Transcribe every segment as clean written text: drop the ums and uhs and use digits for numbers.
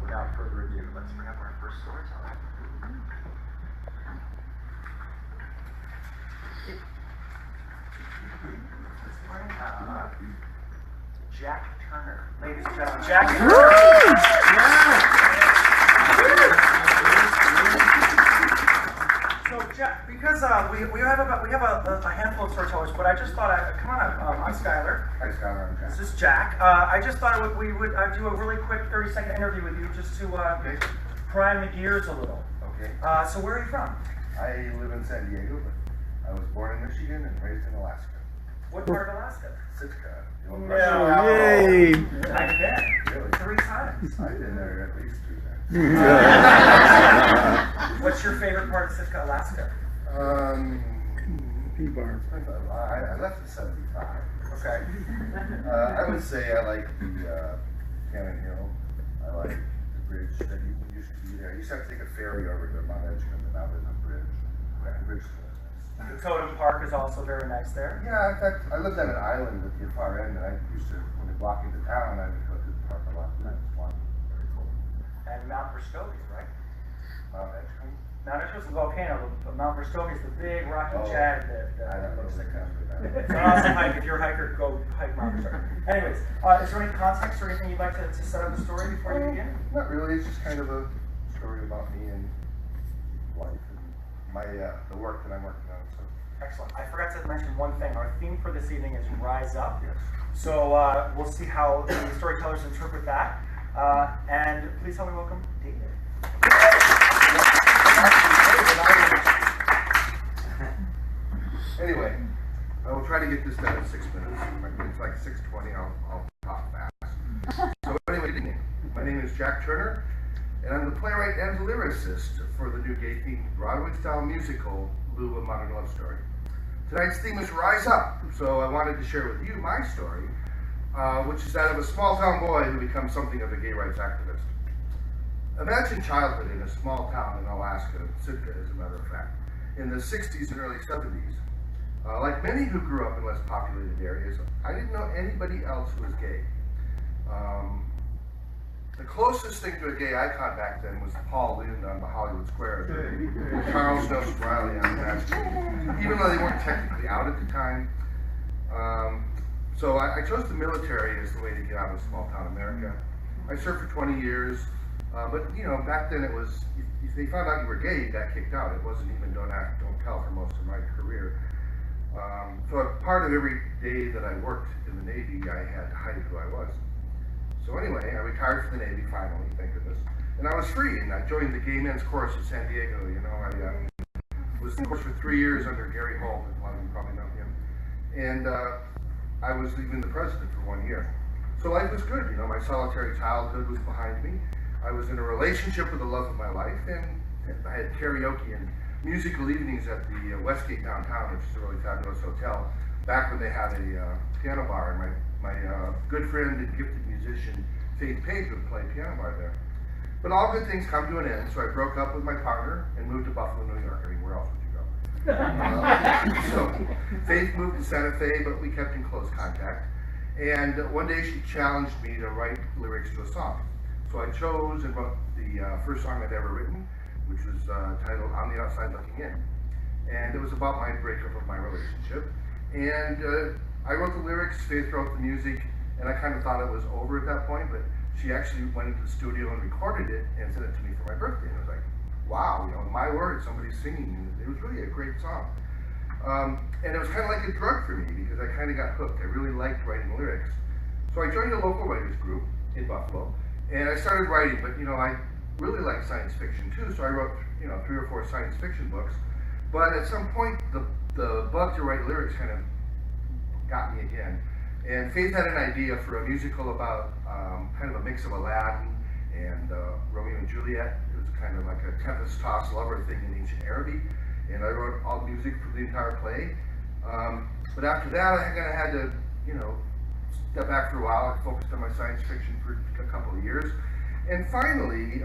without further ado, let's bring up our first storyteller. This morning, Jack Turner. Ladies and gentlemen, Jack Turner. So, Jack, because we have a handful of storytellers, but I just thought come on up. I'm Skylar. Hi, Skylar. I'm Jack. This is Jack. I just thought we would do a really quick 30-second interview with you just to prime the gears a little. Okay. So where are you from? I live in San Diego, but I was born in Michigan and raised in Alaska. What part of Alaska? Sitka. No. Yay! I've been. Really? 3 times. I've been there at least 3 times. What's your favorite part of Sitka, Alaska? P-bar. I left at 75. Okay. I would say I like the Cannon Hill. I like the bridge that used to be there. You used to have to take a ferry over to Mount Edgecombe, and now there's a bridge. The bridge is nice. The Totem Park is also very nice there. Yeah, in fact, I lived on an island at the far end, and I used to, when we walk into town, I would go to the park a lot. And that was fun. Very cool. And Mount Verstovia, right? Mount Edgecombe. Mount Edgecomb's a volcano, but Mount Verstovia is the big rocky jag that looks like that. It's an awesome hike. If you're a hiker, go hike Mount Verstovia. Anyways, is there any context or anything you'd like to set up the story before you begin? Not really. It's just kind of a story about me and life and my the work that I'm working on. So. Excellent. I forgot to mention one thing. Our theme for this evening is Rise Up. Yes. So we'll see how the storytellers interpret that. And please help me welcome David. Anyway, I will try to get this done in 6 minutes. It's like 6:20. I'll talk fast. So anyway, good evening. My name is Jack Turner, and I'm the playwright and the lyricist for the new gay-themed Broadway-style musical, Lube, a Modern Love Story. Tonight's theme is Rise Up, so I wanted to share with you my story, which is that of a small-town boy who becomes something of a gay rights activist. Imagine childhood in a small town in Alaska, Sitka as a matter of fact, in the 60s and early 70s. Like many who grew up in less populated areas, I didn't know anybody else who was gay. The closest thing to a gay icon back then was Paul Lynde on the Hollywood Square, or Charles Nelson Riley on the Mask, even though they weren't technically out at the time. So I chose the military as the way to get out of small town America. I served for 20 years, but you know, back then it was, if they found out you were gay, you got kicked out. It wasn't even don't act, don't tell for most of my career. So a part of every day that I worked in the Navy, I had to hide who I was. So anyway, I retired from the Navy finally, thank goodness. And I was free, and I joined the Gay Men's Chorus in San Diego. You know, I was in the course for 3 years under Gary Holt, a lot of you probably know him. And I was even the president for 1 year. So life was good, you know, my solitary childhood was behind me. I was in a relationship with the love of my life, and I had karaoke and musical evenings at the Westgate downtown, which is a really fabulous hotel, back when they had a piano bar, and my good friend and gifted musician, Faith Page, would play piano bar there. But all good things come to an end, so I broke up with my partner and moved to Buffalo, New York. I mean, where else would you go? So Faith moved to Santa Fe, but we kept in close contact. And one day she challenged me to write lyrics to a song. So I chose and wrote the first song I'd ever written, which was titled On the Outside Looking In. And it was about my breakup of my relationship. And I wrote the lyrics, Faith wrote the music, and I kind of thought it was over at that point, but she actually went into the studio and recorded it and sent it to me for my birthday. And I was like, wow, you know, my words, somebody's singing. And it was really a great song. And it was kind of like a drug for me because I kind of got hooked. I really liked writing lyrics. So I joined a local writers group in Buffalo, and I started writing, but you know, I really like science fiction too, so I wrote, you know, 3 or 4 science fiction books. But at some point, the bug to write lyrics kind of got me again. And Faith had an idea for a musical about kind of a mix of Aladdin and Romeo and Juliet. It was kind of like a tempest-tossed lover thing in ancient Arabic. And I wrote all the music for the entire play. But after that, I kind of had to, you know, step back for a while. I focused on my science fiction for a couple of years. And finally,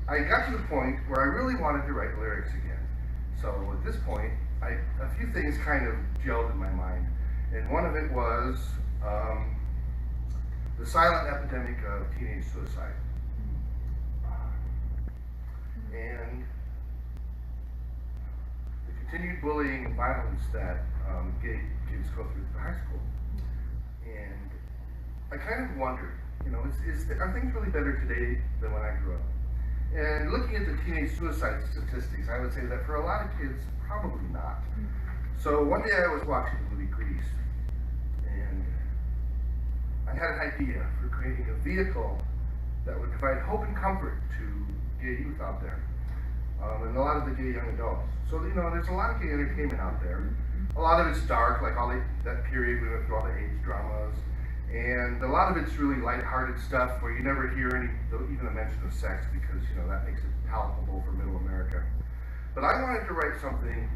I got to the point where I really wanted to write lyrics again. So at this point, a few things kind of gelled in my mind. And one of it was the silent epidemic of teenage suicide. And the continued bullying and violence that gay kids go through in high school. And I kind of wondered, are things really better today than when I grew up? And looking at the teenage suicide statistics, I would say that for a lot of kids, probably not. So one day I was watching the movie Grease, and I had an idea for creating a vehicle that would provide hope and comfort to gay youth out there, and a lot of the gay young adults. So, there's a lot of gay entertainment out there. A lot of it's dark, like that period we went through all the AIDS dramas, and a lot of it's really lighthearted stuff where you never hear even a mention of sex because, that makes it palatable for middle America. But I wanted to write something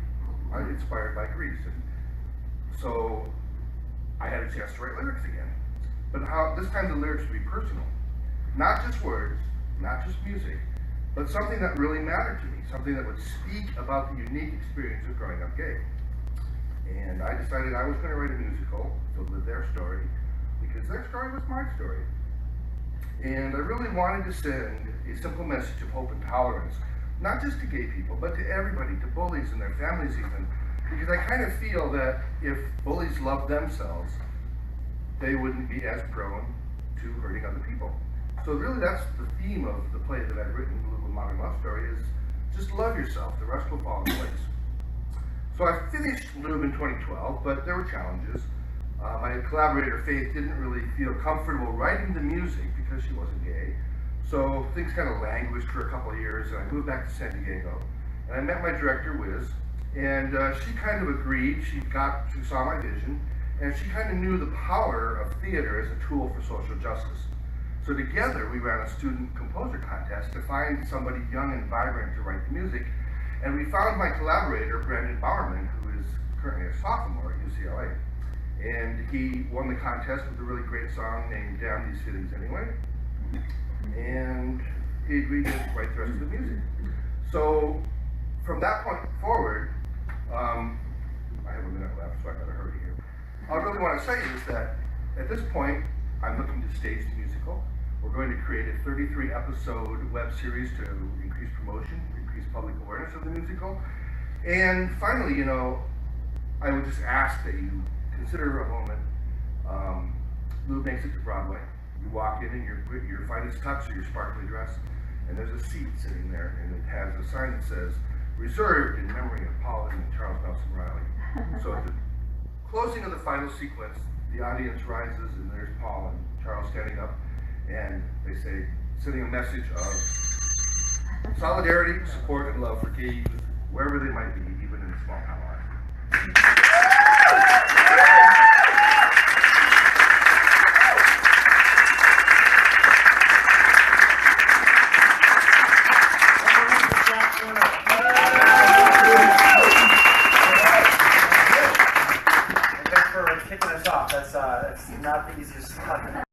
inspired by Grease, and so I had a chance to write lyrics again. But this time the lyrics would be personal. Not just words, not just music, but something that really mattered to me, something that would speak about the unique experience of growing up gay. And I decided I was going to write a musical to live their story, because their story was my story. And I really wanted to send a simple message of hope and tolerance, not just to gay people, but to everybody, to bullies and their families even, because I kind of feel that if bullies loved themselves, they wouldn't be as prone to hurting other people. So really that's the theme of the play that I've written, A Little Modern Love Story, is just love yourself, the rest will fall in place. So I finished Lube in 2012, but there were challenges. My collaborator Faith didn't really feel comfortable writing the music because she wasn't gay. So things kind of languished for a couple of years, and I moved back to San Diego. And I met my director, Wiz, and she kind of agreed. She saw my vision, and she kind of knew the power of theater as a tool for social justice. So together we ran a student composer contest to find somebody young and vibrant to write the music. And we found my collaborator, Brandon Bowerman, who is currently a sophomore at UCLA. And he won the contest with a really great song named Damn These Feelings Anyway. And he agreed to write the rest of the music. So from that point forward, I have a minute left, so I gotta hurry here. All I really want to say is that at this point, I'm looking to stage the musical. We're going to create a 33-episode web series to increase promotion, increase public awareness of the musical. And finally, I would just ask that you consider a moment. Lube makes it to Broadway. You walk in your finest tux or your sparkly dress, and there's a seat sitting there, and it has a sign that says, "Reserved in memory of Paul and Charles Nelson Riley." So at the closing of the final sequence, the audience rises, and there's Paul and Charles standing up, and they say, sending a message of solidarity, support, and love for gay youth, wherever they might be, even in a small town life. Thanks for kicking us off. That's not the easiest stuff.